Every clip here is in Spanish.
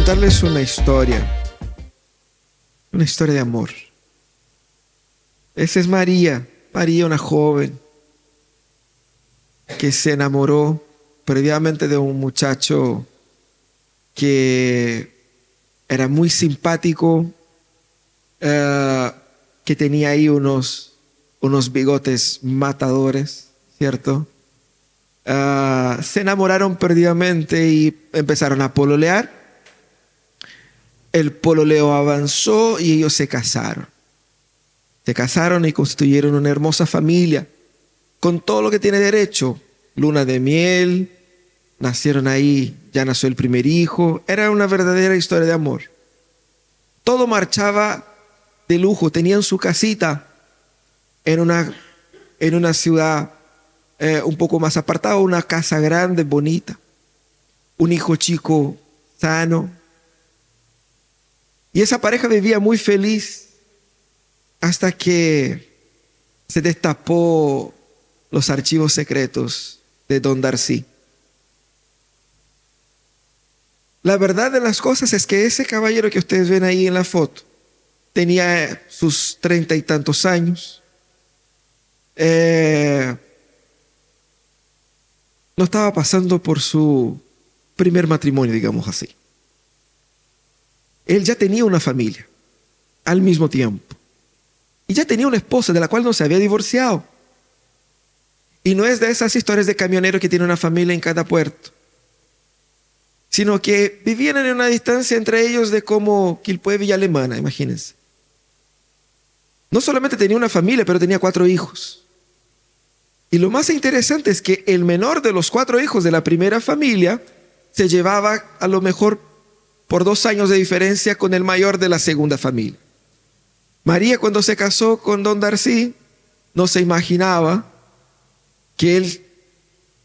contarles una historia de amor. Esa es María, una joven que se enamoró previamente de un muchacho que era muy simpático, que tenía ahí unos bigotes matadores, ¿cierto? Se enamoraron perdidamente y empezaron a pololear. El pololeo avanzó y ellos se casaron. Se casaron y constituyeron una hermosa familia, con todo lo que tiene derecho. Luna de miel, nacieron ahí, ya nació el primer hijo. Era una verdadera historia de amor. Todo marchaba de lujo. Tenían su casita en una ciudad un poco más apartada, una casa grande, bonita. Un hijo chico sano. Y esa pareja vivía muy feliz hasta que se destapó los archivos secretos de Don Darcy. La verdad de las cosas es que ese caballero que ustedes ven ahí en la foto tenía sus 30 y tantos años. No estaba pasando por su primer matrimonio, digamos así. Él ya tenía una familia al mismo tiempo. Y ya tenía una esposa de la cual no se había divorciado. Y no es de esas historias de camionero que tiene una familia en cada puerto, sino que vivían en una distancia entre ellos de como Quilpué, Villa Alemana, imagínense. No solamente tenía una familia, pero tenía 4 hijos. Y lo más interesante es que el menor de los 4 hijos de la primera familia se llevaba a lo mejor por 2 años de diferencia con el mayor de la segunda familia. María, cuando se casó con Don Darcy, no se imaginaba que él,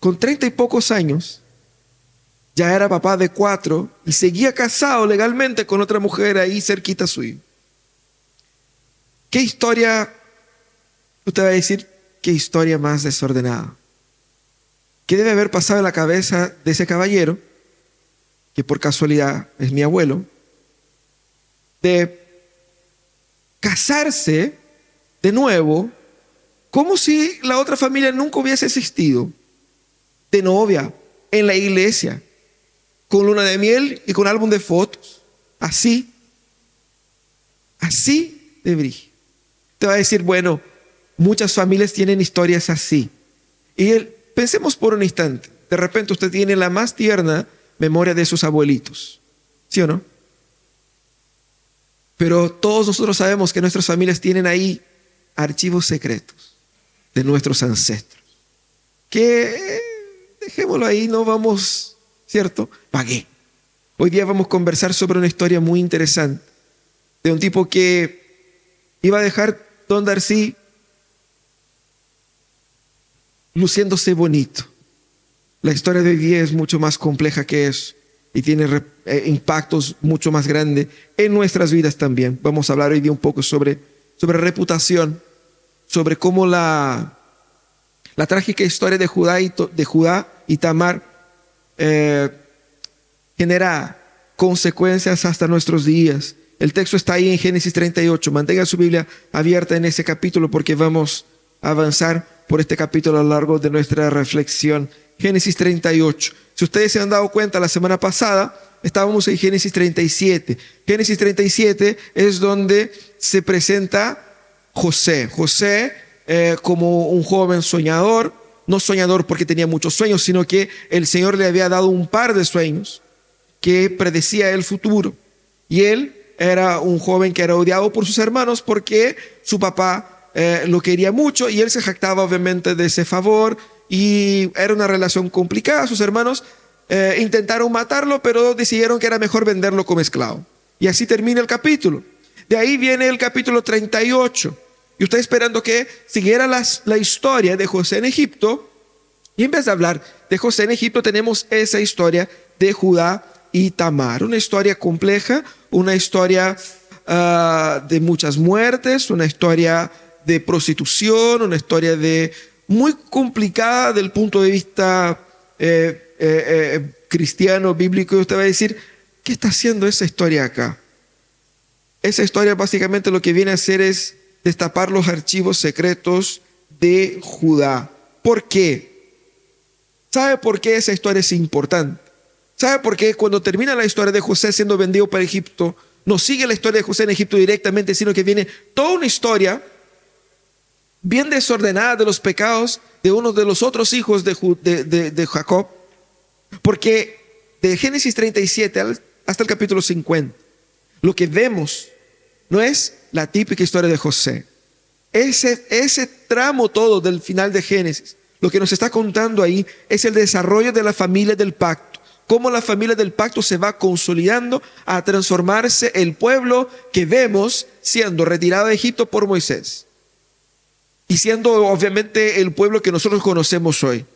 con 30 y pocos años, ya era papá de 4 y seguía casado legalmente con otra mujer ahí cerquita suyo. ¿Qué historia? Usted va a decir, ¿qué historia más desordenada? ¿Qué debe haber pasado en la cabeza de ese caballero, que por casualidad es mi abuelo, de casarse de nuevo como si la otra familia nunca hubiese existido, de novia, en la iglesia, con luna de miel y con álbum de fotos, así de brillo? Te va a decir, bueno, muchas familias tienen historias así. Y pensemos por un instante, de repente usted tiene la más tierna memoria de sus abuelitos, ¿sí o no? Pero todos nosotros sabemos que nuestras familias tienen ahí archivos secretos de nuestros ancestros, que dejémoslo ahí, no vamos, ¿cierto? Pagué. Hoy día vamos a conversar sobre una historia muy interesante de un tipo que iba a dejar Don Darcy luciéndose bonito. La historia de hoy día es mucho más compleja que eso y tiene impactos mucho más grandes en nuestras vidas también. Vamos a hablar hoy día un poco sobre reputación, sobre cómo la trágica historia de Judá y Tamar genera consecuencias hasta nuestros días. El texto está ahí en Génesis 38. Mantenga su Biblia abierta en ese capítulo porque vamos a avanzar por este capítulo a lo largo de nuestra reflexión. Génesis 38. Si ustedes se han dado cuenta, la semana pasada estábamos en Génesis 37. Génesis 37 es donde se presenta José. José como un joven soñador, no soñador porque tenía muchos sueños, sino que el Señor le había dado un par de sueños que predecía el futuro. Y él era un joven que era odiado por sus hermanos porque su papá lo quería mucho y él se jactaba obviamente de ese favor. Y era una relación complicada. Sus hermanos intentaron matarlo, pero decidieron que era mejor venderlo como esclavo. Y así termina el capítulo. De ahí viene el capítulo 38. Y usted esperando que siguiera la historia de José en Egipto. Y en vez de hablar de José en Egipto, tenemos esa historia de Judá y Tamar. Una historia compleja, una historia de muchas muertes, una historia de prostitución, una historia muy complicada del punto de vista cristiano, bíblico. Y usted va a decir, ¿qué está haciendo esa historia acá? Esa historia básicamente lo que viene a hacer es destapar los archivos secretos de Judá. ¿Por qué? ¿Sabe por qué esa historia es importante? ¿Sabe por qué cuando termina la historia de José siendo vendido para Egipto, no sigue la historia de José en Egipto directamente, sino que viene toda una historia bien desordenada de los pecados de uno de los otros hijos de Jacob? Porque de Génesis 37 hasta el capítulo 50, lo que vemos no es la típica historia de José. Ese tramo todo del final de Génesis, lo que nos está contando ahí es el desarrollo de la familia del pacto. Cómo la familia del pacto se va consolidando a transformarse el pueblo que vemos siendo retirado de Egipto por Moisés. Y siendo obviamente el pueblo que nosotros conocemos hoy.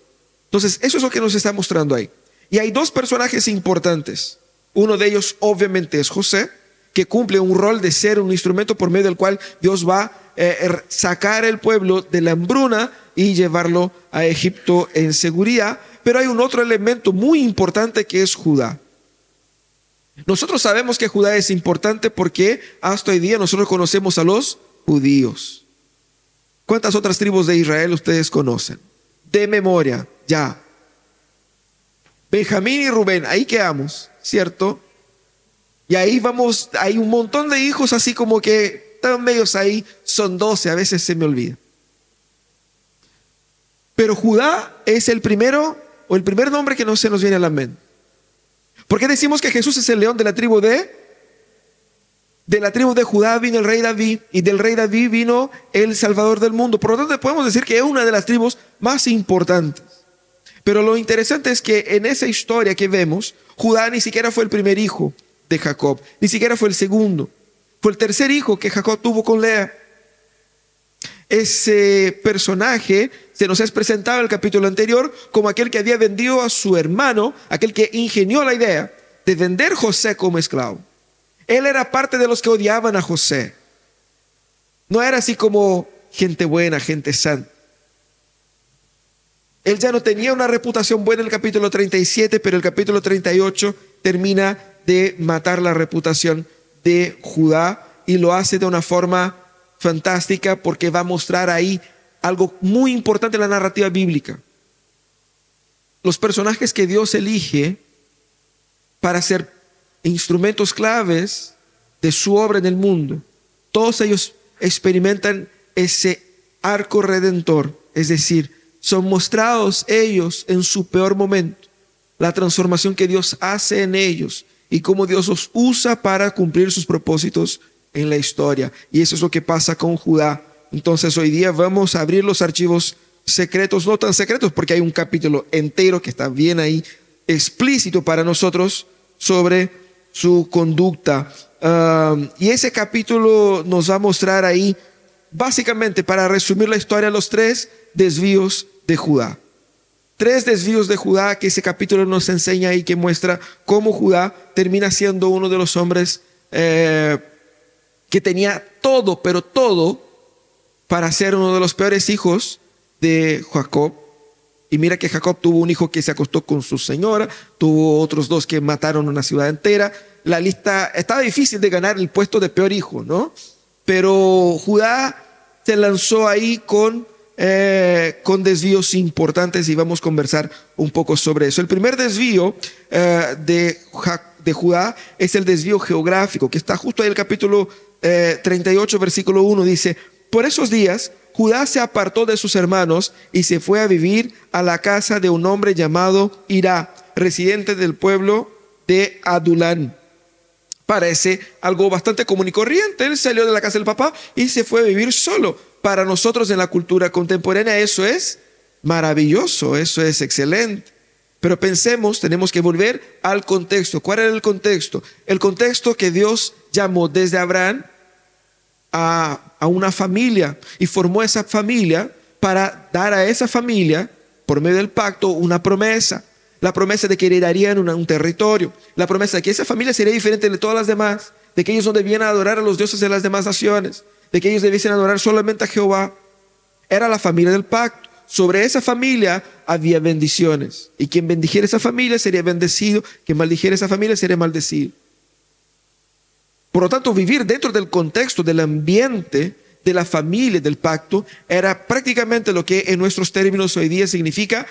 Entonces, eso es lo que nos está mostrando ahí. Y hay dos personajes importantes. Uno de ellos obviamente es José, que cumple un rol de ser un instrumento por medio del cual Dios va a sacar el pueblo de la hambruna y llevarlo a Egipto en seguridad. Pero hay un otro elemento muy importante que es Judá. Nosotros sabemos que Judá es importante porque hasta hoy día nosotros conocemos a los judíos. ¿Cuántas otras tribus de Israel ustedes conocen? De memoria, ya. Benjamín y Rubén, ahí quedamos, ¿cierto? Y ahí vamos, hay un montón de hijos así como que están medios ahí, son 12, a veces se me olvida. Pero Judá es el primero, o el primer nombre que no se nos viene a la mente. ¿Por qué decimos que Jesús es el león de la tribu de Judá vino el rey David, y del rey David vino el Salvador del mundo? Por lo tanto, podemos decir que es una de las tribus más importantes. Pero lo interesante es que en esa historia que vemos, Judá ni siquiera fue el primer hijo de Jacob, ni siquiera fue el segundo. Fue el tercer hijo que Jacob tuvo con Lea. Ese personaje se nos es presentado en el capítulo anterior como aquel que había vendido a su hermano, aquel que ingenió la idea de vender a José como esclavo. Él era parte de los que odiaban a José. No era así como gente buena, gente santa. Él ya no tenía una reputación buena en el capítulo 37, pero el capítulo 38 termina de matar la reputación de Judá y lo hace de una forma fantástica porque va a mostrar ahí algo muy importante en la narrativa bíblica. Los personajes que Dios elige para ser instrumentos claves de su obra en el mundo, todos ellos experimentan ese arco redentor, es decir, son mostrados ellos en su peor momento, la transformación que Dios hace en ellos y cómo Dios los usa para cumplir sus propósitos en la historia. Y eso es lo que pasa con Judá. Entonces hoy día vamos a abrir los archivos secretos, no tan secretos porque hay un capítulo entero que está bien ahí explícito para nosotros sobre su conducta. Y ese capítulo nos va a mostrar ahí, básicamente para resumir la historia, los 3 desvíos de Judá. 3 desvíos de Judá que ese capítulo nos enseña y que muestra cómo Judá termina siendo uno de los hombres que tenía todo, pero todo, para ser uno de los peores hijos de Jacob. Y mira que Jacob tuvo un hijo que se acostó con su señora, tuvo otros 2 que mataron una ciudad entera. La lista estaba difícil de ganar el puesto de peor hijo, ¿no? Pero Judá se lanzó ahí con desvíos importantes y vamos a conversar un poco sobre eso. El primer desvío de Judá es el desvío geográfico, que está justo ahí en el capítulo 38, versículo 1, dice: por esos días Judá se apartó de sus hermanos y se fue a vivir a la casa de un hombre llamado Hirá, residente del pueblo de Adulán. Parece algo bastante común y corriente. Él salió de la casa del papá y se fue a vivir solo. Para nosotros en la cultura contemporánea eso es maravilloso, eso es excelente. Pero pensemos, tenemos que volver al contexto. ¿Cuál era el contexto? El contexto que Dios llamó desde Abraham a una familia y formó esa familia para dar a esa familia, por medio del pacto, una promesa. La promesa de que heredarían un territorio, la promesa de que esa familia sería diferente de todas las demás, de que ellos no debían adorar a los dioses de las demás naciones, de que ellos debiesen adorar solamente a Jehová. Era la familia del pacto. Sobre esa familia había bendiciones, y quien bendijera esa familia sería bendecido, quien maldijera esa familia sería maldecido. Por lo tanto, vivir dentro del contexto, del ambiente, de la familia, del pacto, era prácticamente lo que en nuestros términos hoy día significa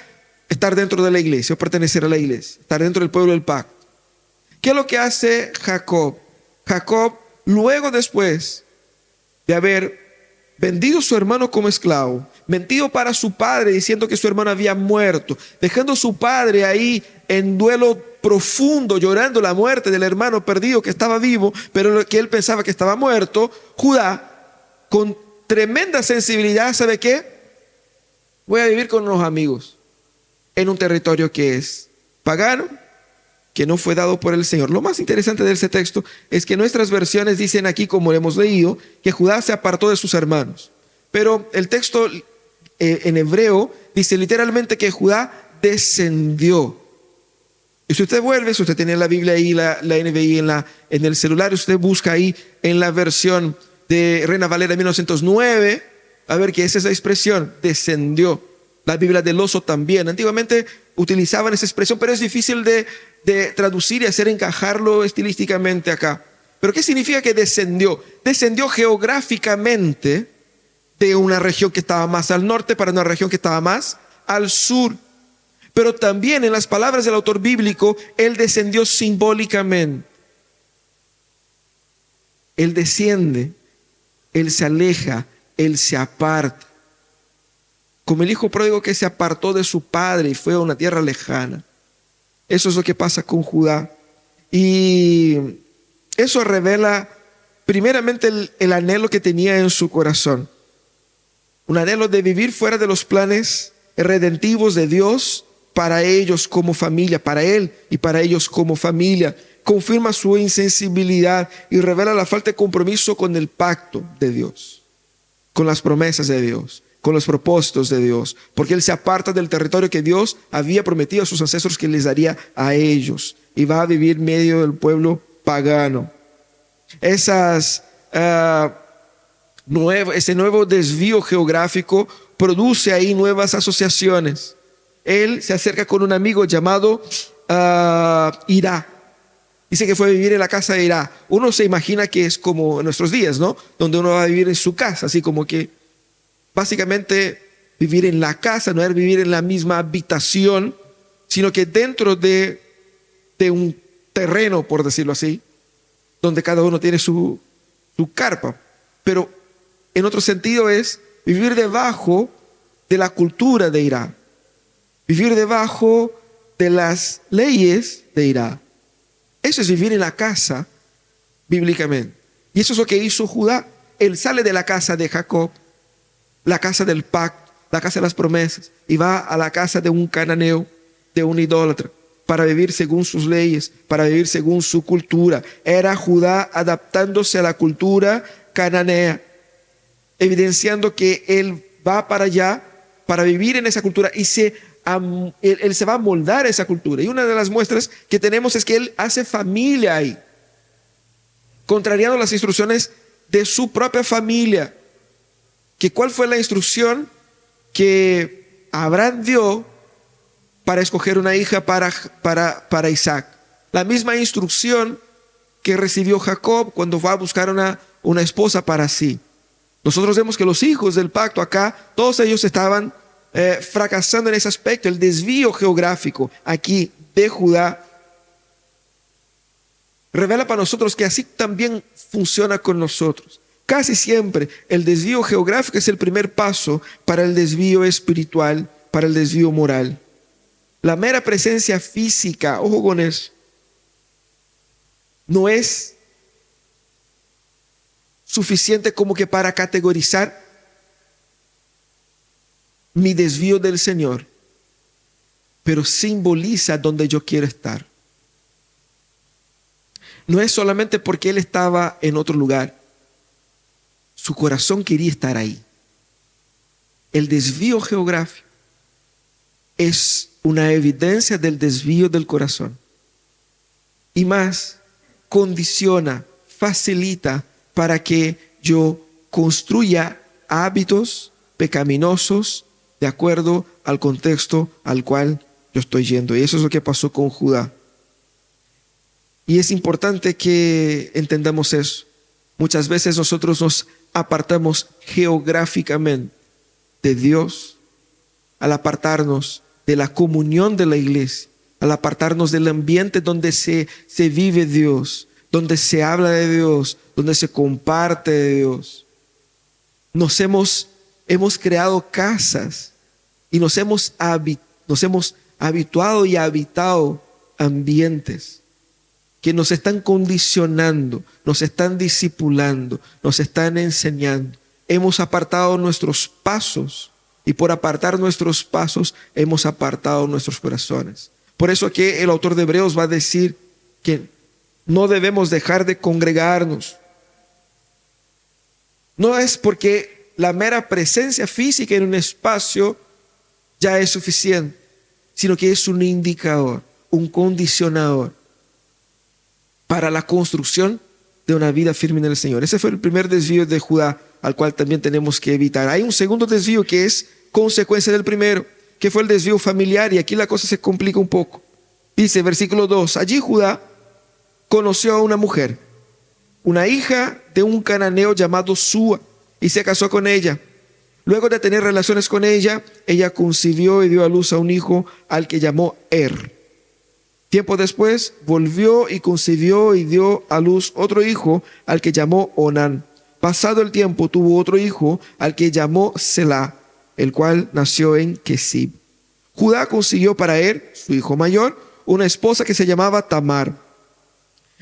estar dentro de la iglesia o pertenecer a la iglesia, estar dentro del pueblo del pacto. ¿Qué es lo que hace Jacob? Jacob, luego después de haber vendido a su hermano como esclavo, mentido para su padre diciendo que su hermano había muerto, dejando a su padre ahí en duelo profundo, llorando la muerte del hermano perdido que estaba vivo, pero que él pensaba que estaba muerto, Judá, con tremenda sensibilidad, ¿sabe qué? Voy a vivir con unos amigos en un territorio que es pagano, que no fue dado por el Señor. Lo más interesante de ese texto es que nuestras versiones dicen aquí, como hemos leído, que Judá se apartó de sus hermanos. Pero el texto en hebreo dice literalmente que Judá descendió. Y si usted vuelve, si usted tiene la Biblia ahí, la NBI en el celular, usted busca ahí en la versión de Reina Valera 1909, a ver qué es esa expresión, descendió. La Biblia del Oso también. Antiguamente utilizaban esa expresión, pero es difícil de traducir y hacer encajarlo estilísticamente acá. ¿Pero qué significa que descendió? Descendió geográficamente de una región que estaba más al norte para una región que estaba más al sur. Pero también en las palabras del autor bíblico, él descendió simbólicamente. Él desciende, él se aleja, él se aparta. Como el hijo pródigo que se apartó de su padre y fue a una tierra lejana. Eso es lo que pasa con Judá. Y eso revela primeramente el anhelo que tenía en su corazón. Un anhelo de vivir fuera de los planes redentivos de Dios para ellos como familia, para él y para ellos como familia. Confirma su insensibilidad y revela la falta de compromiso con el pacto de Dios, con las promesas de Dios, con los propósitos de Dios, porque él se aparta del territorio que Dios había prometido a sus ancestros que les daría a ellos y va a vivir en medio del pueblo pagano. Ese nuevo desvío geográfico produce ahí nuevas asociaciones. Él se acerca con un amigo llamado Hirá. Dice que fue a vivir en la casa de Hirá. Uno se imagina que es como en nuestros días, ¿no? Donde uno va a vivir en su casa, así como que básicamente vivir en la casa, no es vivir en la misma habitación, sino que dentro de un terreno, por decirlo así, donde cada uno tiene su carpa. Pero en otro sentido es vivir debajo de la cultura de Hirá, vivir debajo de las leyes de Hirá. Eso es vivir en la casa bíblicamente. Y eso es lo que hizo Judá. Él sale de la casa de Jacob, la casa del pacto, la casa de las promesas, y va a la casa de un cananeo, de un idólatra, para vivir según sus leyes, para vivir según su cultura. Era Judá adaptándose a la cultura cananea, evidenciando que él va para allá para vivir en esa cultura y él se va a moldar a esa cultura. Y una de las muestras que tenemos es que él hace familia ahí, contrariando las instrucciones de su propia familia. ¿Cuál fue la instrucción que Abraham dio para escoger una hija para Isaac? La misma instrucción que recibió Jacob cuando va a buscar una esposa para sí. Nosotros vemos que los hijos del pacto acá, todos ellos estaban fracasando en ese aspecto. El desvío geográfico aquí de Judá revela para nosotros que así también funciona con nosotros. Casi siempre el desvío geográfico es el primer paso para el desvío espiritual, para el desvío moral. La mera presencia física, ojo con eso, no es suficiente como que para categorizar mi desvío del Señor, pero simboliza donde yo quiero estar. No es solamente porque él estaba en otro lugar, su corazón quería estar ahí. El desvío geográfico es una evidencia del desvío del corazón. Y más, condiciona, facilita para que yo construya hábitos pecaminosos de acuerdo al contexto al cual yo estoy yendo. Y eso es lo que pasó con Judá. Y es importante que entendamos eso. Muchas veces nosotros nos apartamos geográficamente de Dios al apartarnos de la comunión de la iglesia, al apartarnos del ambiente donde se vive Dios, donde se habla de Dios, donde se comparte de Dios. Hemos creado casas y nos hemos habituado y habitado ambientes que nos están condicionando, nos están discipulando, nos están enseñando. Hemos apartado nuestros pasos y por apartar nuestros pasos hemos apartado nuestros corazones. Por eso que el autor de Hebreos va a decir que no debemos dejar de congregarnos. No es porque la mera presencia física en un espacio ya es suficiente, sino que es un indicador, un condicionador para la construcción de una vida firme en el Señor. Ese fue el primer desvío de Judá, al cual también tenemos que evitar. Hay un segundo desvío que es consecuencia del primero, que fue el desvío familiar, y aquí la cosa se complica un poco. Dice, versículo 2, allí Judá conoció a una mujer, una hija de un cananeo llamado Súa, y se casó con ella. Luego de tener relaciones con ella, ella concibió y dio a luz a un hijo al que llamó Tiempo después volvió y concibió y dio a luz otro hijo al que llamó Onán. Pasado el tiempo tuvo otro hijo al que llamó Selá, el cual nació en Kesib. Judá consiguió para su hijo mayor, una esposa que se llamaba Tamar.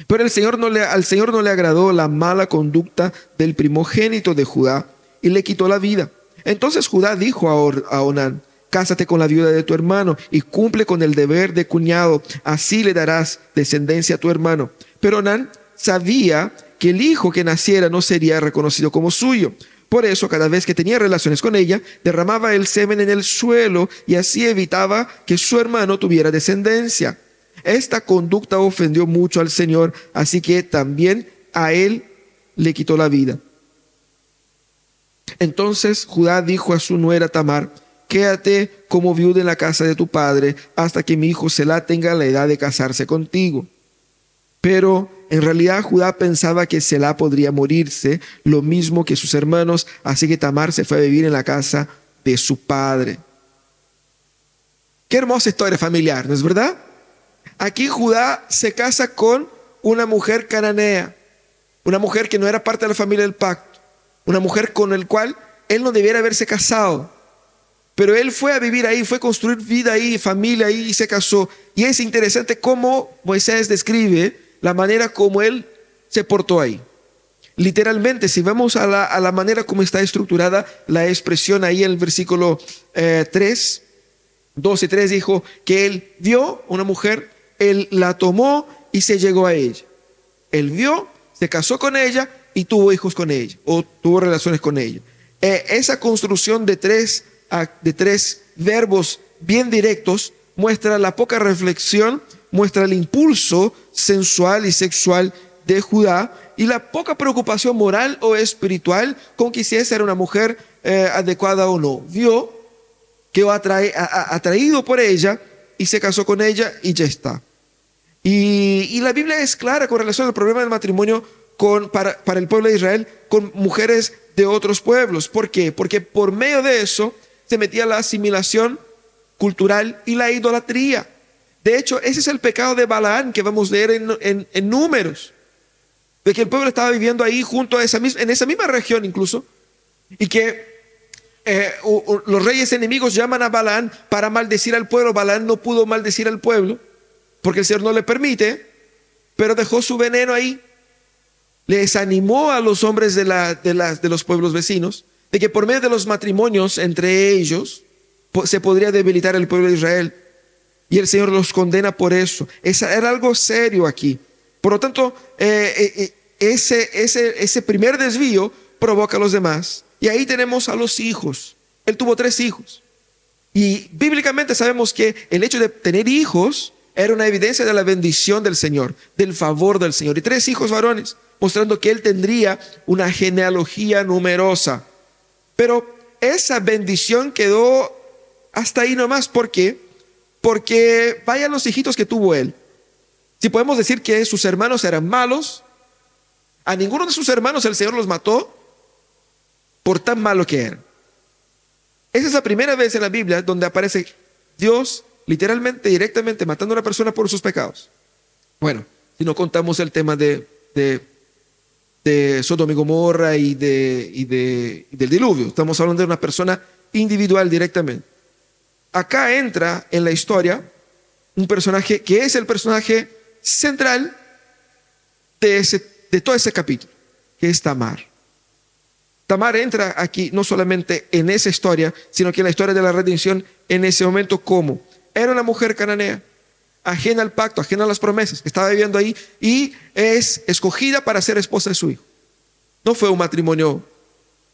Pero al Señor no le agradó la mala conducta del primogénito de Judá y le quitó la vida. Entonces Judá dijo a Onán, cásate con la viuda de tu hermano y cumple con el deber de cuñado, así le darás descendencia a tu hermano. Pero Onán sabía que el hijo que naciera no sería reconocido como suyo. Por eso, cada vez que tenía relaciones con ella, derramaba el semen en el suelo y así evitaba que su hermano tuviera descendencia. Esta conducta ofendió mucho al Señor, así que también a él le quitó la vida. Entonces Judá dijo a su nuera Tamar, quédate como viuda en la casa de tu padre hasta que mi hijo Selá tenga la edad de casarse contigo. Pero en realidad Judá pensaba que Selá podría morirse, lo mismo que sus hermanos, así que Tamar se fue a vivir en la casa de su padre. Qué hermosa historia familiar, ¿no es verdad? Aquí Judá se casa con una mujer cananea, una mujer que no era parte de la familia del pacto, una mujer con la cual él no debiera haberse casado. Pero él fue a vivir ahí, fue a construir vida ahí, familia ahí y se casó. Y es interesante cómo Moisés describe la manera como él se portó ahí. Literalmente, si vamos a la manera como está estructurada la expresión ahí en el versículo 3, 2 y 3, dijo que él vio una mujer, él la tomó y se llegó a ella. Él vio, se casó con ella y tuvo hijos con ella, o tuvo relaciones con ella. Esa construcción de tres verbos bien directos muestra la poca reflexión, muestra el impulso sensual y sexual de Judá y la poca preocupación moral o espiritual con que si esa era una mujer adecuada o no. Vio, quedó atraído por ella y se casó con ella y ya está. Y la Biblia es clara con relación al problema del matrimonio para el pueblo de Israel con mujeres de otros pueblos. ¿Por qué? Porque por medio de eso se metía la asimilación cultural y la idolatría. De hecho, ese es el pecado de Balaán que vamos a leer en Números, de que el pueblo estaba viviendo ahí junto a en esa misma región incluso, y que los reyes enemigos llaman a Balaán para maldecir al pueblo. Balaán no pudo maldecir al pueblo porque el Señor no le permite, pero dejó su veneno ahí. Les animó a los hombres de los pueblos vecinos de que por medio de los matrimonios entre ellos se podría debilitar el pueblo de Israel. Y el Señor los condena por eso. Era algo serio aquí. Por lo tanto, ese primer desvío provoca a los demás. Y ahí tenemos a los hijos. Él tuvo 3 hijos. Y bíblicamente sabemos que el hecho de tener hijos era una evidencia de la bendición del Señor, del favor del Señor. Y 3 hijos varones, mostrando que él tendría una genealogía numerosa. Pero esa bendición quedó hasta ahí nomás. ¿Por qué? Porque vaya los hijitos que tuvo él. Si podemos decir que sus hermanos eran malos, a ninguno de sus hermanos el Señor los mató por tan malo que eran. Esa es la primera vez en la Biblia donde aparece Dios literalmente, directamente matando a una persona por sus pecados. Bueno, si no contamos el tema de Sodoma y Gomorra y del diluvio. Estamos hablando de una persona individual directamente. Acá entra en la historia un personaje que es el personaje central de todo ese capítulo, que es Tamar. Tamar entra aquí no solamente en esa historia, sino que en la historia de la redención en ese momento como era una mujer cananea, ajena al pacto, ajena a las promesas, que estaba viviendo ahí y es escogida para ser esposa de su hijo. No fue un matrimonio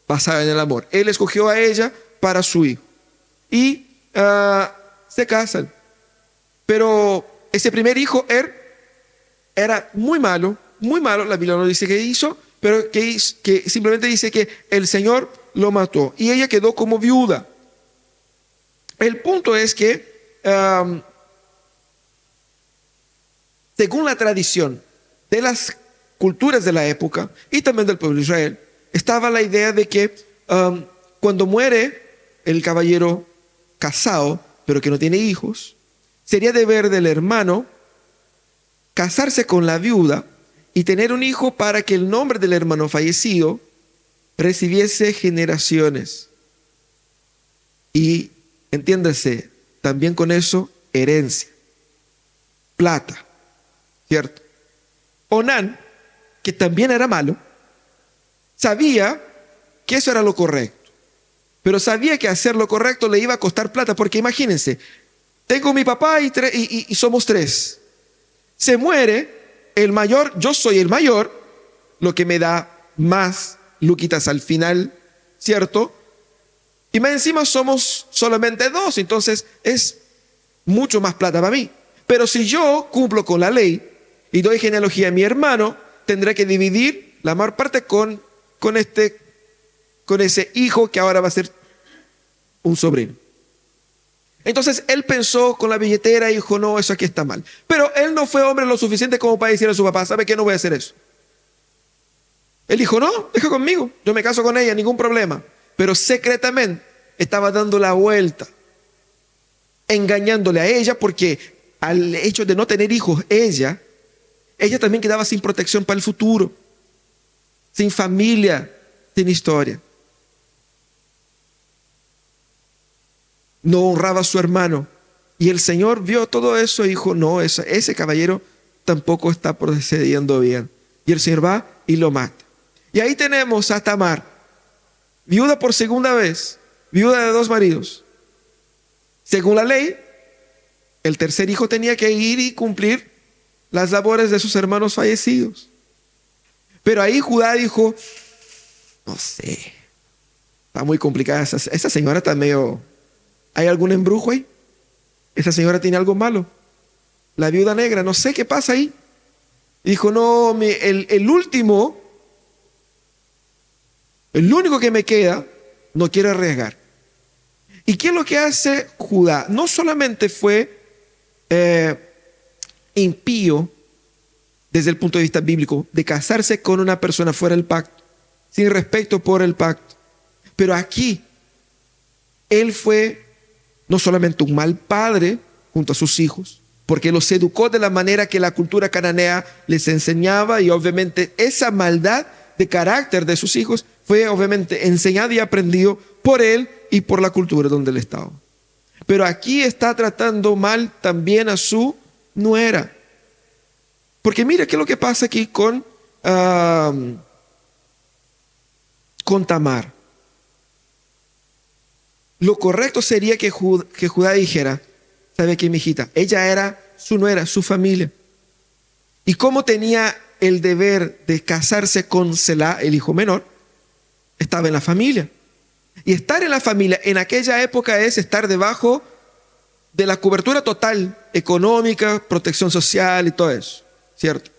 basado en el amor. Él escogió a ella para su hijo y se casan. Pero ese primer hijo, era muy malo, la Biblia no dice qué hizo, pero que simplemente dice que el Señor lo mató y ella quedó como viuda. El punto es que según la tradición de las culturas de la época y también del pueblo de Israel, estaba la idea de que cuando muere el caballero casado, pero que no tiene hijos, sería deber del hermano casarse con la viuda y tener un hijo para que el nombre del hermano fallecido recibiese generaciones. Y entiéndase, también con eso, herencia, plata, ¿cierto? Onán, que también era malo, sabía que eso era lo correcto, pero sabía que hacer lo correcto le iba a costar plata, porque imagínense, tengo mi papá y somos tres. Se muere el mayor, yo soy el mayor, lo que me da más luquitas al final, ¿cierto? Y más encima somos solamente dos, entonces es mucho más plata para mí. Pero si yo cumplo con la ley y doy genealogía a mi hermano, tendré que dividir la mayor parte con ese hijo que ahora va a ser un sobrino. Entonces él pensó con la billetera y dijo, no, eso aquí está mal. Pero él no fue hombre lo suficiente como para decirle a su papá, ¿sabe qué? No voy a hacer eso. Él dijo, no, deja conmigo, yo me caso con ella, ningún problema. Pero secretamente estaba dando la vuelta, engañándole a ella, porque al hecho de no tener hijos, ella también quedaba sin protección para el futuro, sin familia, sin historia. No honraba a su hermano. Y el Señor vio todo eso y dijo, no, ese caballero tampoco está procediendo bien. Y el Señor va y lo mata. Y ahí tenemos a Tamar, viuda por segunda vez, viuda de 2 maridos. Según la ley, el tercer hijo tenía que ir y cumplir las labores de sus hermanos fallecidos. Pero ahí Judá dijo, no sé, está muy complicada, esa señora está medio... ¿Hay algún embrujo ahí? Esa señora tiene algo malo. La viuda negra, no sé qué pasa ahí. Y dijo, no, el último, el único que me queda, no quiero arriesgar. ¿Y qué es lo que hace Judá? No solamente fue impío desde el punto de vista bíblico de casarse con una persona fuera del pacto, sin respeto por el pacto, pero aquí él fue no solamente un mal padre junto a sus hijos, porque los educó de la manera que la cultura cananea les enseñaba, y obviamente esa maldad de carácter de sus hijos fue obviamente enseñada y aprendido por él y por la cultura donde él estaba. Pero aquí está tratando mal también a su nuera. Porque mira qué es lo que pasa aquí con Tamar. Lo correcto sería que Judá dijera, ¿sabe qué, mijita? Ella era su nuera, su familia. Y como tenía el deber de casarse con Selá, el hijo menor, estaba en la familia. Y estar en la familia en aquella época es estar debajo de la cobertura total económica, protección social y todo eso, ¿cierto?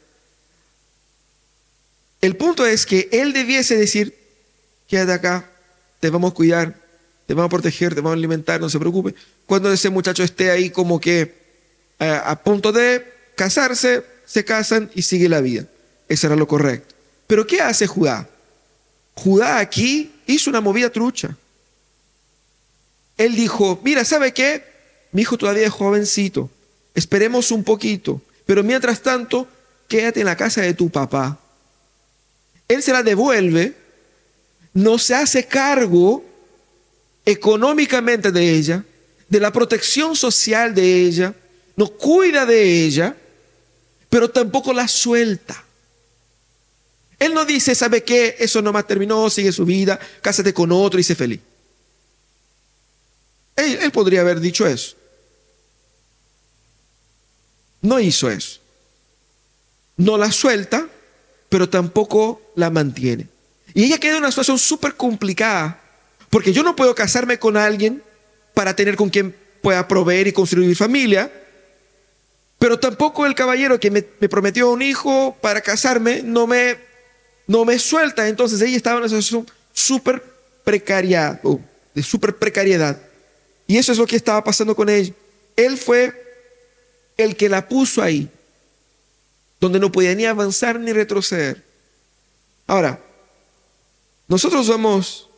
El punto es que él debiese decir, quédate acá, te vamos a cuidar, te vamos a proteger, te vamos a alimentar, no se preocupe. Cuando ese muchacho esté ahí como que a punto de casarse, se casan y sigue la vida. Eso era lo correcto. Pero ¿qué hace Judá? Judá aquí hizo una movida trucha. Él dijo, mira, ¿sabe qué? Mi hijo todavía es jovencito. Esperemos un poquito. Pero mientras tanto, quédate en la casa de tu papá. Él se la devuelve, no se hace cargo económicamente de ella, de la protección social de ella, no cuida de ella, pero tampoco la suelta. Él no dice, ¿sabe qué? Eso nomás terminó, sigue su vida, cásate con otro y sé feliz. Él podría haber dicho eso. No hizo eso. No la suelta, pero tampoco la mantiene. Y ella queda en una situación súper complicada, porque yo no puedo casarme con alguien para tener con quien pueda proveer y construir familia, pero tampoco el caballero que me prometió un hijo para casarme no me suelta. Entonces ella estaba en una situación súper precaria, de súper precariedad. Y eso es lo que estaba pasando con ella. Él fue el que la puso ahí, donde no podía ni avanzar ni retroceder. Ahora, nosotros vamos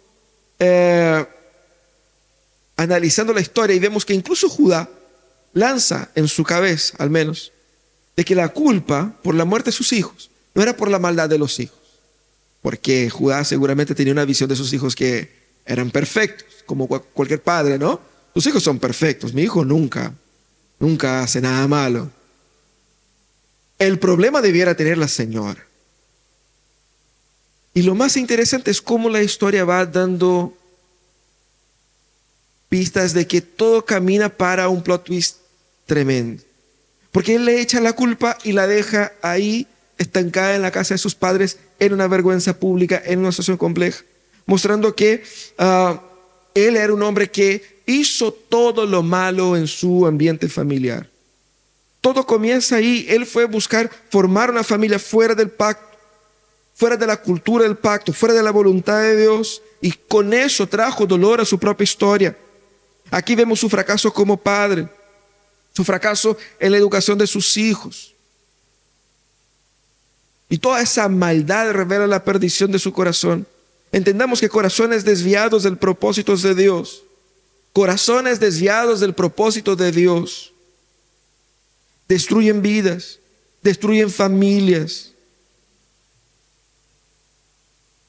analizando la historia y vemos que incluso Judá lanza en su cabeza, al menos, de que la culpa por la muerte de sus hijos no era por la maldad de los hijos, porque Judá seguramente tenía una visión de sus hijos que eran perfectos, como cualquier padre, ¿no? Tus hijos son perfectos, mi hijo nunca hace nada malo. El problema debiera tener la señora. Y lo más interesante es cómo la historia va dando pistas de que todo camina para un plot twist tremendo. Porque él le echa la culpa y la deja ahí estancada en la casa de sus padres, en una vergüenza pública, en una situación compleja, mostrando que él era un hombre que hizo todo lo malo en su ambiente familiar. Todo comienza ahí. Él fue a buscar formar una familia fuera del pacto, fuera de la cultura del pacto, fuera de la voluntad de Dios, y con eso trajo dolor a su propia historia. Aquí vemos su fracaso como padre, su fracaso en la educación de sus hijos. Y toda esa maldad revela la perdición de su corazón. Entendamos que corazones desviados del propósito de Dios, corazones desviados del propósito de Dios, destruyen vidas, destruyen familias.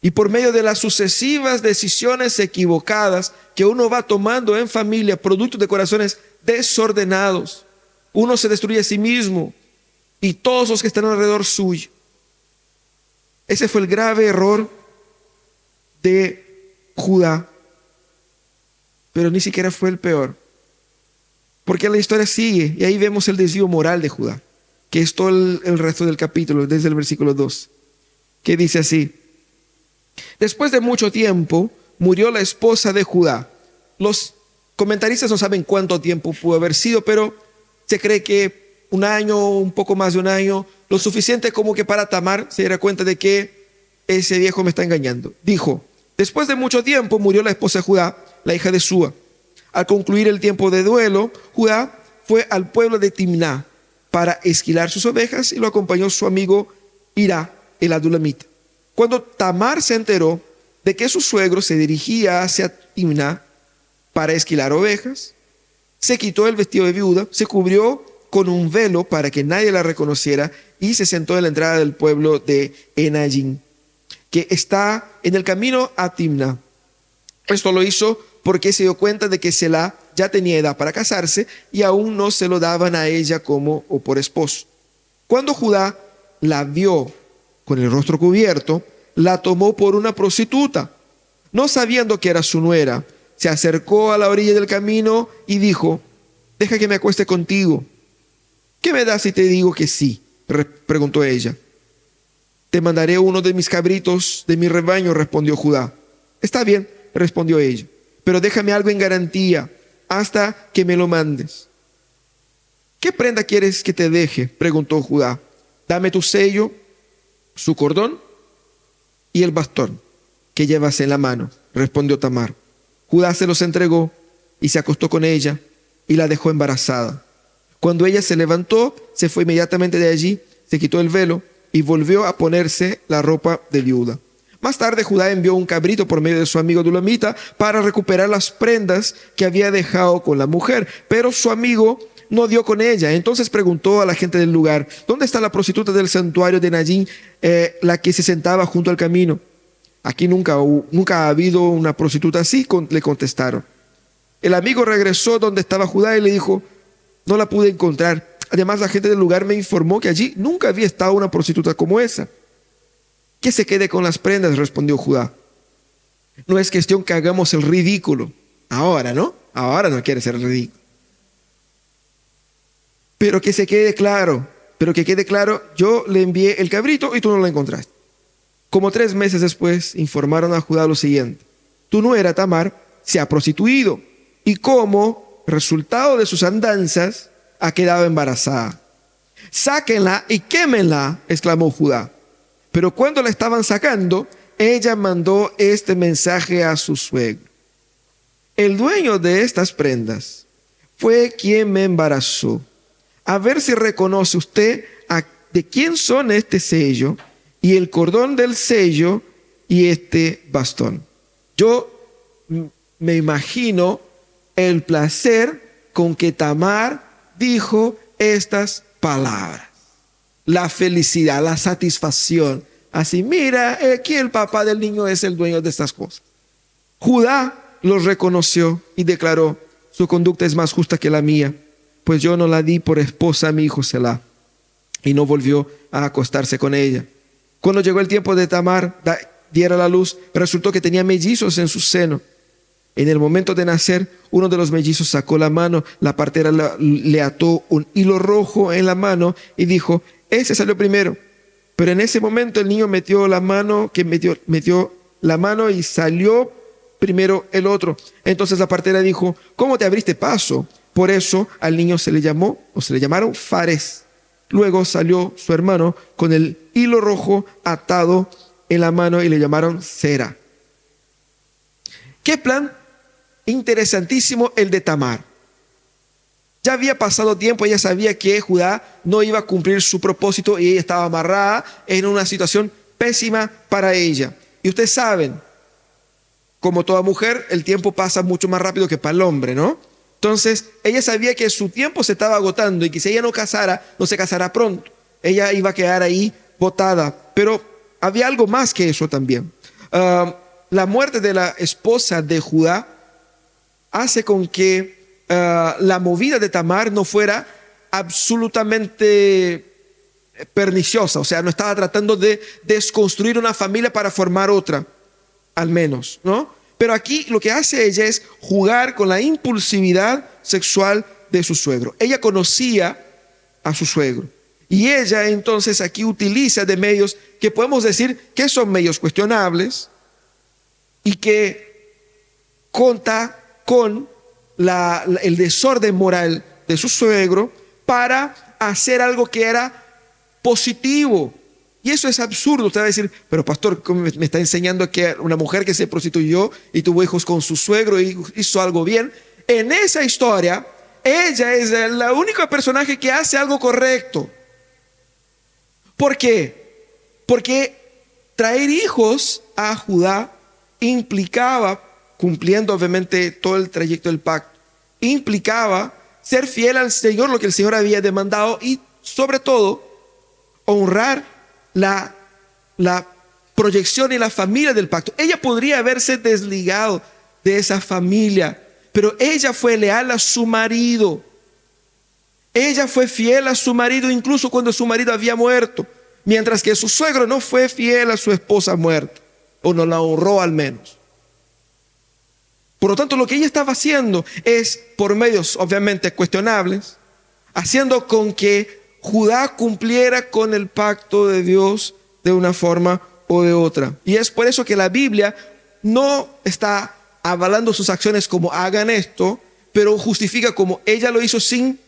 Y por medio de las sucesivas decisiones equivocadas que uno va tomando en familia, producto de corazones desordenados, uno se destruye a sí mismo y todos los que están alrededor suyo. Ese fue el grave error de Judá, pero ni siquiera fue el peor, porque la historia sigue y ahí vemos el desvío moral de Judá, que es todo el resto del capítulo, desde el versículo 2, que dice así: después de mucho tiempo murió la esposa de Judá. Los comentaristas no saben cuánto tiempo pudo haber sido, pero se cree que un año, un poco más de un año, lo suficiente como que para Tamar se diera cuenta de que ese viejo me está engañando. Dijo: después de mucho tiempo murió la esposa de Judá, la hija de Súa. Al concluir el tiempo de duelo, Judá fue al pueblo de Timná para esquilar sus ovejas y lo acompañó su amigo Hirá, el adulamita. Cuando Tamar se enteró de que su suegro se dirigía hacia Timná para esquilar ovejas, se quitó el vestido de viuda, se cubrió con un velo para que nadie la reconociera y se sentó en la entrada del pueblo de Enayín, que está en el camino a Timná. Esto lo hizo porque se dio cuenta de que Selá ya tenía edad para casarse y aún no se lo daban a ella como o por esposo. Cuando Judá la vio con el rostro cubierto, la tomó por una prostituta. No sabiendo que era su nuera, se acercó a la orilla del camino y dijo: deja que me acueste contigo. ¿Qué me das si te digo que sí?, preguntó ella. Te mandaré uno de mis cabritos de mi rebaño, respondió Judá. Está bien, respondió ella, pero déjame algo en garantía hasta que me lo mandes. ¿Qué prenda quieres que te deje?, preguntó Judá. Dame tu sello, su cordón y el bastón que llevas en la mano, respondió Tamar. Judá se los entregó y se acostó con ella y la dejó embarazada. Cuando ella se levantó, se fue inmediatamente de allí, se quitó el velo y volvió a ponerse la ropa de viuda. Más tarde Judá envió un cabrito por medio de su amigo Dulamita para recuperar las prendas que había dejado con la mujer, pero su amigo no dio con ella. Entonces preguntó a la gente del lugar: ¿dónde está la prostituta del santuario de Naín, la que se sentaba junto al camino? Aquí nunca ha habido una prostituta así, le contestaron. El amigo regresó donde estaba Judá y le dijo: no la pude encontrar. Además, la gente del lugar me informó que allí nunca había estado una prostituta como esa. Que se quede con las prendas, respondió Judá. No es cuestión que hagamos el ridículo. Ahora, ¿no? Ahora no quiere ser ridículo. Pero que quede claro, yo le envié el cabrito y tú no lo encontraste. Como 3 meses después, informaron a Judá lo siguiente: tu nuera Tamar se ha prostituido y como resultado de sus andanzas ha quedado embarazada. Sáquenla y quémenla, exclamó Judá. Pero cuando la estaban sacando, ella mandó este mensaje a su suegro: el dueño de estas prendas fue quien me embarazó. A ver si reconoce usted de quién son este sello y el cordón del sello y este bastón. Yo me imagino el placer con que Tamar dijo estas palabras. La felicidad, la satisfacción. Así, mira, aquí el papá del niño es el dueño de estas cosas. Judá los reconoció y declaró: su conducta es más justa que la mía, pues yo no la di por esposa a mi hijo Selá. Y no volvió a acostarse con ella. Cuando llegó el tiempo de Tamar diera la luz, resultó que tenía mellizos en su seno. En el momento de nacer, uno de los mellizos sacó la mano, la partera le ató un hilo rojo en la mano y dijo: ese salió primero. Pero en ese momento el niño metió la mano y salió primero el otro. Entonces la partera dijo: ¿cómo te abriste paso? Por eso al niño se le llamaron Fares. Luego salió su hermano con el hilo rojo atado en la mano y le llamaron Sera. ¿Qué plan interesantísimo el de Tamar? Ya había pasado tiempo, ella sabía que Judá no iba a cumplir su propósito y ella estaba amarrada en una situación pésima para ella. Y ustedes saben, como toda mujer, el tiempo pasa mucho más rápido que para el hombre, ¿no? Entonces, ella sabía que su tiempo se estaba agotando y que si ella no se casara pronto. Ella iba a quedar ahí botada. Pero había algo más que eso también. La muerte de la esposa de Judá hace con que la movida de Tamar no fuera absolutamente perniciosa. O sea, no estaba tratando de desconstruir una familia para formar otra, al menos, ¿no? Pero aquí lo que hace ella es jugar con la impulsividad sexual de su suegro. Ella conocía a su suegro. Y ella entonces aquí utiliza de medios que podemos decir que son medios cuestionables y que cuenta con el desorden moral de su suegro para hacer algo que era positivo. Y eso es absurdo. Usted va a decir: pero pastor, ¿cómo me está enseñando que una mujer que se prostituyó y tuvo hijos con su suegro y hizo algo bien? En esa historia, ella es la única personaje que hace algo correcto. ¿Por qué? Porque traer hijos a Judá implicaba, cumpliendo obviamente todo el trayecto del pacto, implicaba ser fiel al Señor, lo que el Señor había demandado, y sobre todo honrar la proyección y la familia del pacto. Ella podría haberse desligado de esa familia, pero ella fue leal a su marido. Ella fue fiel a su marido incluso cuando su marido había muerto, mientras que su suegro no fue fiel a su esposa muerta, o no la honró al menos. Por lo tanto, lo que ella estaba haciendo es, por medios obviamente cuestionables, haciendo con que Judá cumpliera con el pacto de Dios de una forma o de otra. Y es por eso que la Biblia no está avalando sus acciones como hagan esto, pero justifica como ella lo hizo sin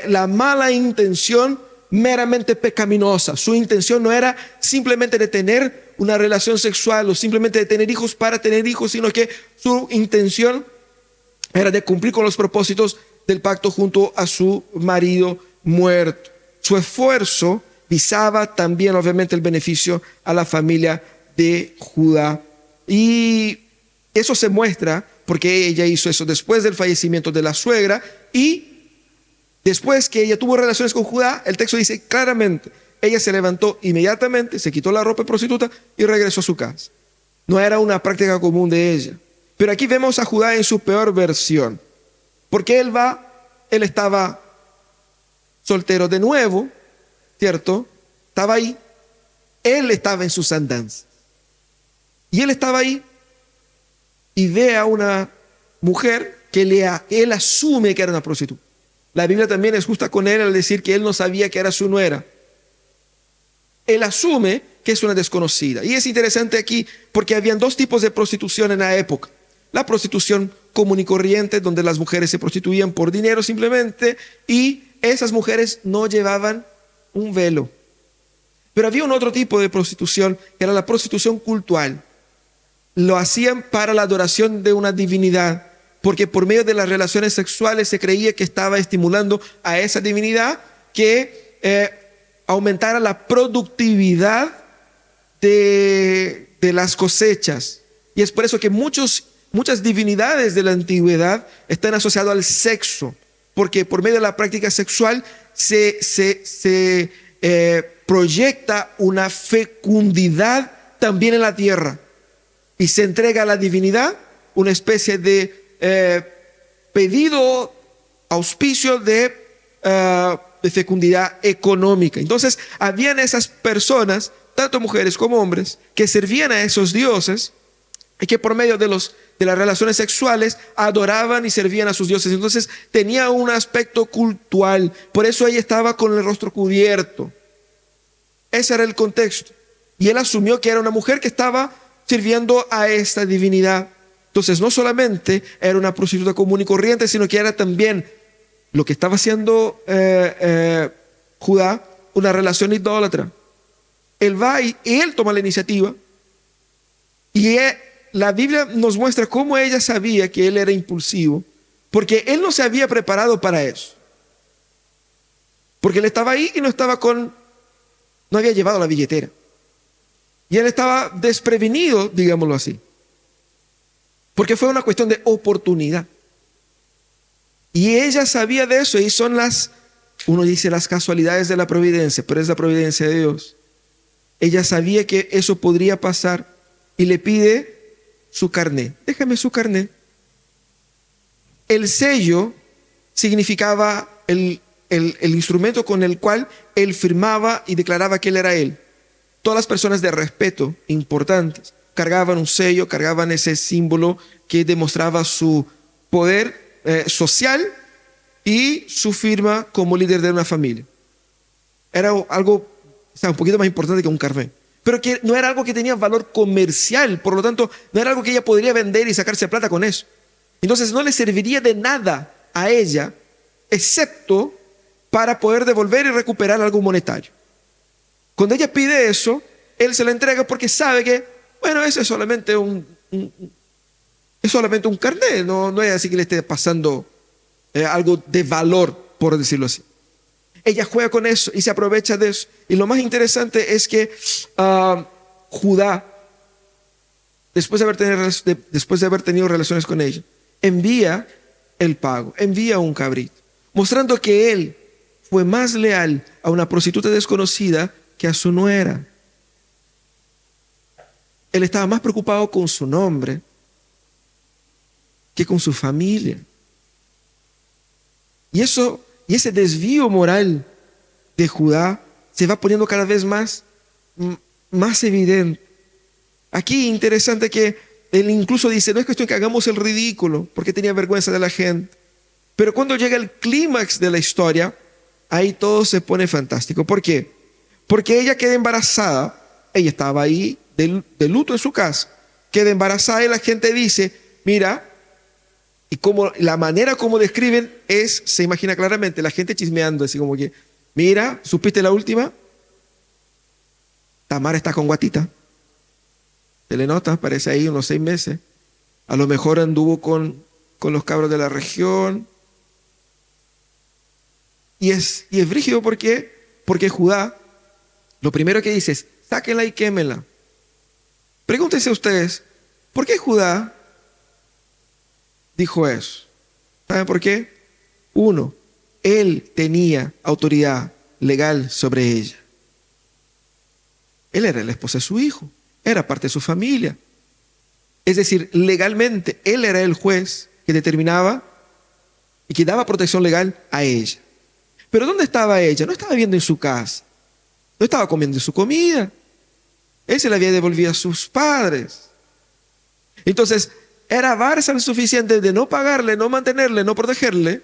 la mala intención meramente pecaminosa. Su intención no era simplemente de tener una relación sexual o simplemente de tener hijos para tener hijos, sino que su intención era de cumplir con los propósitos del pacto junto a su marido muerto. su esfuerzo visaba también obviamente el beneficio a la familia de Judá. Y eso se muestra porque ella hizo eso después del fallecimiento de la suegra, y después que ella tuvo relaciones con Judá, el texto dice claramente, ella se levantó inmediatamente, se quitó la ropa de prostituta y regresó a su casa. No era una práctica común de ella. Pero aquí vemos a Judá en su peor versión, porque él estaba soltero de nuevo, ¿cierto? Estaba ahí, él estaba en sus andanzas. Y él estaba ahí y ve a una mujer que él asume que era una prostituta. La Biblia también es justa con él al decir que él no sabía que era su nuera. Él asume que es una desconocida. Y es interesante aquí porque habían dos tipos de prostitución en la época. La prostitución común y corriente, donde las mujeres se prostituían por dinero simplemente, y esas mujeres no llevaban un velo. Pero había un otro tipo de prostitución, que era la prostitución cultural. Lo hacían para la adoración de una divinidad, porque por medio de las relaciones sexuales se creía que estaba estimulando a esa divinidad que aumentara la productividad de las cosechas. Y es por eso que muchas divinidades de la antigüedad están asociadas al sexo, porque por medio de la práctica sexual se proyecta una fecundidad también en la tierra, y se entrega a la divinidad una especie de pedido, auspicio de fecundidad económica. Entonces habían esas personas, tanto mujeres como hombres, que servían a esos dioses y que por medio de las relaciones sexuales adoraban y servían a sus dioses. Entonces tenía un aspecto cultural. Por eso ella estaba con el rostro cubierto. Ese era el contexto. Y él asumió que era una mujer que estaba sirviendo a esta divinidad. Entonces no solamente era una prostituta común y corriente, sino que era también lo que estaba haciendo Judá, una relación idólatra. Él va y él toma la iniciativa, y la Biblia nos muestra cómo ella sabía que él era impulsivo, porque él no se había preparado para eso. Porque él estaba ahí y no había llevado la billetera. Y él estaba desprevenido, digámoslo así. Porque fue una cuestión de oportunidad. Y ella sabía de eso, y son uno dice las casualidades de la providencia, pero es la providencia de Dios. Ella sabía que eso podría pasar y le pide su carné. Déjame su carné. El sello significaba el instrumento con el cual él firmaba y declaraba que él era él. Todas las personas de respeto importantes cargaban un sello, cargaban ese símbolo que demostraba su poder social y su firma como líder de una familia. Era algo un poquito más importante que un carnet, pero que no era algo que tenía valor comercial, por lo tanto no era algo que ella podría vender y sacarse plata con eso. Entonces no le serviría de nada a ella excepto para poder devolver y recuperar algo monetario. Cuando ella pide eso, él se la entrega porque sabe que, bueno, eso es solamente un carnet, no es así que le esté pasando algo de valor, por decirlo así. Ella juega con eso y se aprovecha de eso. Y lo más interesante es que Judá, después de haber tenido relaciones con ella, envía el pago, envía un cabrito, mostrando que él fue más leal a una prostituta desconocida que a su nuera. Él estaba más preocupado con su nombre que con su familia. Y ese desvío moral de Judá se va poniendo cada vez más evidente. Aquí interesante que él incluso dice, no es cuestión que hagamos el ridículo, porque tenía vergüenza de la gente. Pero cuando llega el clímax de la historia, ahí todo se pone fantástico. ¿Por qué? Porque ella queda embarazada, ella estaba ahí de luto en su casa, queda embarazada y la gente dice, mira, y como la manera como describen se imagina claramente la gente chismeando, así como que, mira, ¿supiste la última? Tamara está con Guatita. Se le nota, parece ahí unos 6 meses. A lo mejor anduvo con los cabros de la región. Y es brígido porque Porque Judá, lo primero que dice es, sáquenla y quémela. Pregúntense ustedes, ¿por qué Judá dijo eso? ¿Saben por qué? Uno, él tenía autoridad legal sobre ella. Él era el esposo de su hijo, era parte de su familia. Es decir, legalmente, él era el juez que determinaba y que daba protección legal a ella. Pero ¿dónde estaba ella? No estaba viviendo en su casa, no estaba comiendo su comida. Él se la había devolvido a sus padres. Entonces, era Barça lo suficiente de no pagarle, no mantenerle, no protegerle,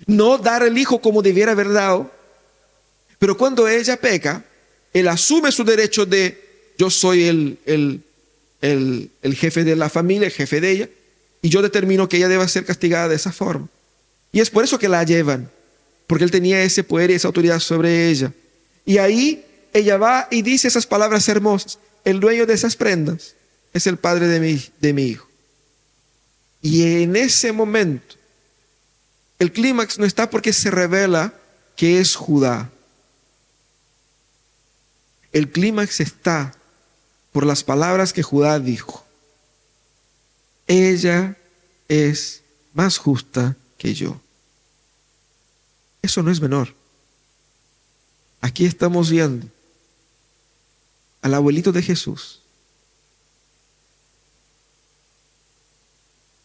no dar el hijo como debiera haber dado. Pero cuando ella peca, él asume su derecho de yo soy el jefe de la familia, el jefe de ella, y yo determino que ella deba ser castigada de esa forma. Y es por eso que la llevan, porque él tenía ese poder y esa autoridad sobre ella. Y ahí ella va y dice esas palabras hermosas: el dueño de esas prendas es el padre de mi hijo. Y en ese momento, el clímax no está porque se revela que es Judá. El clímax está por las palabras que Judá dijo: ella es más justa que yo. Eso no es menor. Aquí estamos viendo al abuelito de Jesús,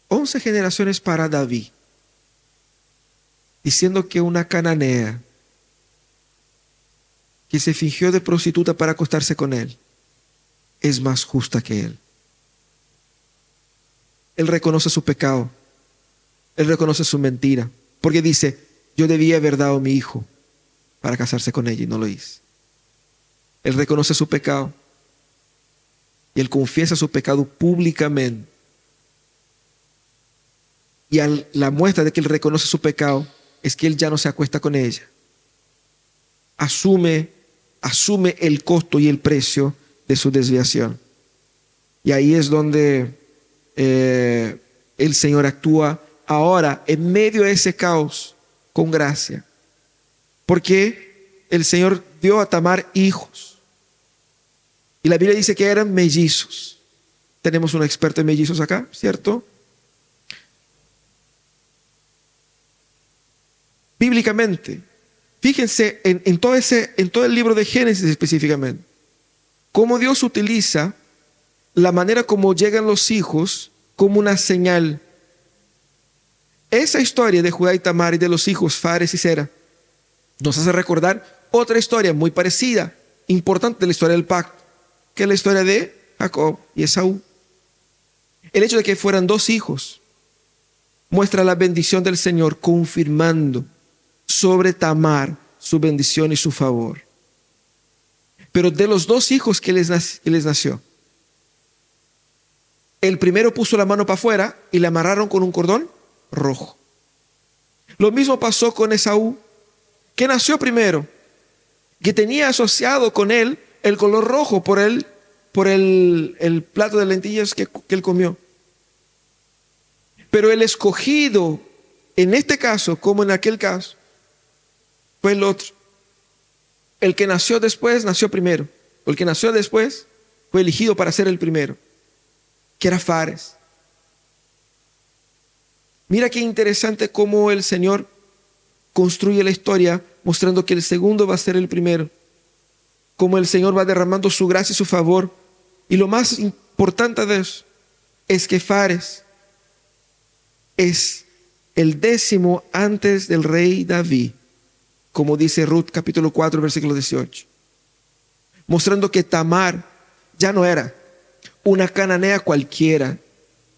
11 generaciones para David, diciendo que una cananea que se fingió de prostituta para acostarse con él es más justa que él. Él reconoce su pecado, él reconoce su mentira, porque dice: yo debía haber dado a mi hijo para casarse con ella y no lo hice. Él reconoce su pecado y él confiesa su pecado públicamente. Y la muestra de que él reconoce su pecado es que él ya no se acuesta con ella. Asume el costo y el precio de su desviación. Y ahí es donde el Señor actúa ahora en medio de ese caos con gracia. Porque el Señor dio a Tamar hijos. Y la Biblia dice que eran mellizos. Tenemos un experto en mellizos acá, ¿cierto? Bíblicamente, fíjense en todo el libro de Génesis específicamente, cómo Dios utiliza la manera como llegan los hijos como una señal. Esa historia de Judá y Tamar y de los hijos Fares y Zera nos hace recordar otra historia muy parecida, importante de la historia del pacto, que es la historia de Jacob y Esaú. El hecho de que fueran dos hijos muestra la bendición del Señor, confirmando sobre Tamar su bendición y su favor. Pero de los dos hijos que les nació, el primero puso la mano para afuera y le amarraron con un cordón rojo. Lo mismo pasó con Esaú, que nació primero, que tenía asociado con él el color rojo por el plato de lentillas que él comió. Pero el escogido, en este caso como en aquel caso, fue el otro. El que nació después, nació primero. El que nació después fue elegido para ser el primero, que era Fares. Mira qué interesante cómo el Señor construye la historia mostrando que el segundo va a ser el primero. Cómo el Señor va derramando su gracia y su favor. Y lo más importante de eso es que Fares es el 10º antes del rey David, como dice Ruth capítulo 4 versículo 18. Mostrando que Tamar ya no era una cananea cualquiera,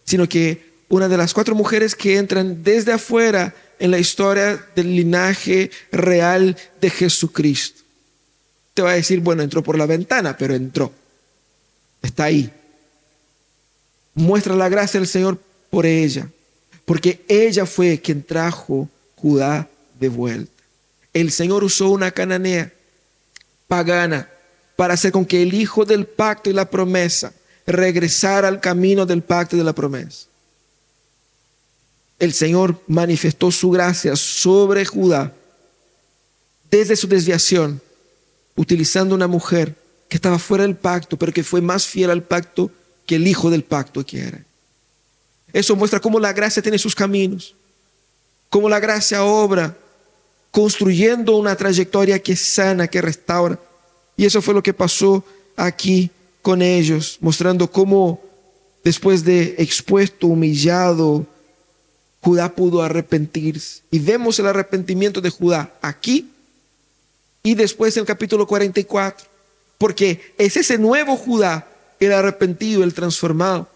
sino que una de las 4 mujeres que entran desde afuera en la historia del linaje real de Jesucristo. Te va a decir, bueno, entró por la ventana, pero entró. Está ahí. Muestra la gracia del Señor por ella, porque ella fue quien trajo Judá de vuelta. El Señor usó una cananea pagana para hacer con que el hijo del pacto y la promesa regresara al camino del pacto y de la promesa. El Señor manifestó su gracia sobre Judá desde su desviación, utilizando una mujer que estaba fuera del pacto, pero que fue más fiel al pacto que el hijo del pacto que era. Eso muestra cómo la gracia tiene sus caminos, cómo la gracia obra, construyendo una trayectoria que sana, que restaura. Y eso fue lo que pasó aquí con ellos, mostrando cómo después de expuesto, humillado, Judá pudo arrepentirse. Y vemos el arrepentimiento de Judá aquí y después en el capítulo 44. Porque es ese nuevo Judá, el arrepentido, el transformado,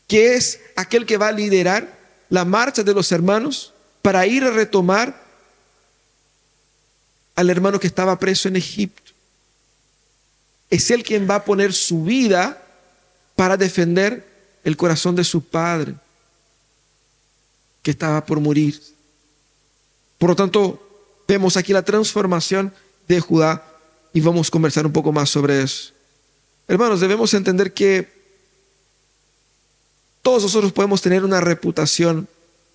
que es aquel que va a liderar la marcha de los hermanos para ir a retomar al hermano que estaba preso en Egipto. Es él quien va a poner su vida para defender el corazón de su padre, que estaba por morir. Por lo tanto, vemos aquí la transformación de Judá y vamos a conversar un poco más sobre eso. Hermanos, debemos entender que todos nosotros podemos tener una reputación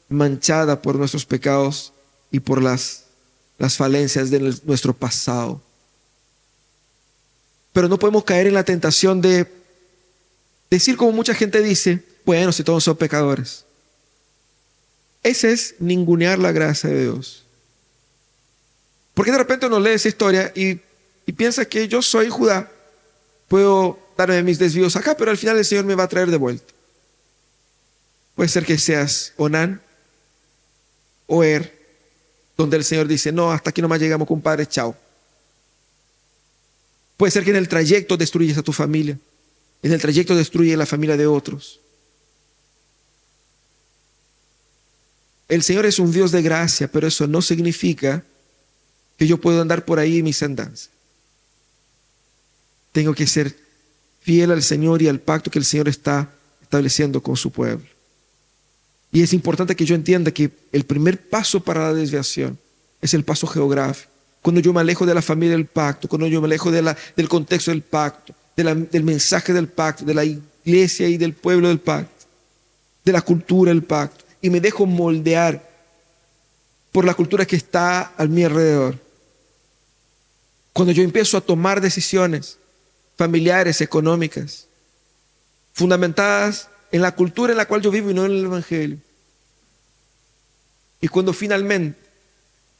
manchada por nuestros pecados y por las falencias de nuestro pasado. Pero no podemos caer en la tentación de decir, como mucha gente dice, bueno, si todos son pecadores. Ese es ningunear la gracia de Dios. Porque de repente uno lee esa historia y piensa que yo soy Judá, puedo darme mis desvíos acá, pero al final el Señor me va a traer de vuelta. Puede ser que seas Onán o donde el Señor dice, no, hasta aquí nomás llegamos, compadre, chao. Puede ser que en el trayecto destruyes a tu familia, en el trayecto destruye la familia de otros. El Señor es un Dios de gracia, pero eso no significa que yo puedo andar por ahí en mis andanzas. Tengo que ser fiel al Señor y al pacto que el Señor está estableciendo con su pueblo. Y es importante que yo entienda que el primer paso para la desviación es el paso geográfico. Cuando yo me alejo de la familia del pacto, cuando yo me alejo del contexto del pacto, del mensaje del pacto, de la iglesia y del pueblo del pacto, de la cultura del pacto, y me dejo moldear por la cultura que está a mi alrededor. Cuando yo empiezo a tomar decisiones familiares, económicas, fundamentadas en la cultura en la cual yo vivo y no en el Evangelio. Y cuando finalmente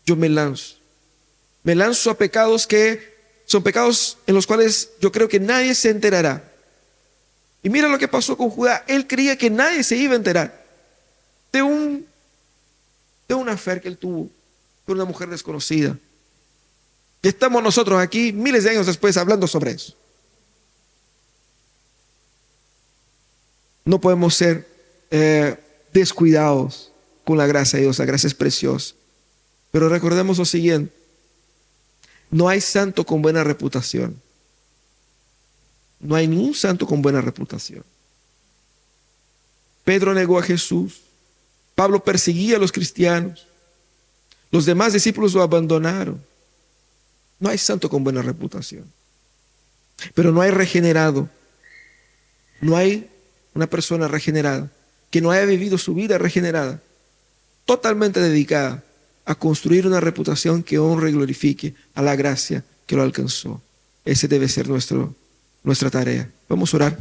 yo me lanzo a pecados que son pecados en los cuales yo creo que nadie se enterará. Y mira lo que pasó con Judá. Él creía que nadie se iba a enterar de una affair que él tuvo con una mujer desconocida. Y estamos nosotros aquí miles de años después hablando sobre eso. No podemos ser descuidados con la gracia de Dios. La gracia es preciosa. Pero recordemos lo siguiente. No hay santo con buena reputación. No hay ningún santo con buena reputación. Pedro negó a Jesús. Pablo perseguía a los cristianos. Los demás discípulos lo abandonaron. No hay santo con buena reputación. Pero no hay regenerado. No hay una persona regenerada que no haya vivido su vida regenerada, totalmente dedicada a construir una reputación que honre y glorifique a la gracia que lo alcanzó. Ese debe ser nuestra tarea. Vamos a orar.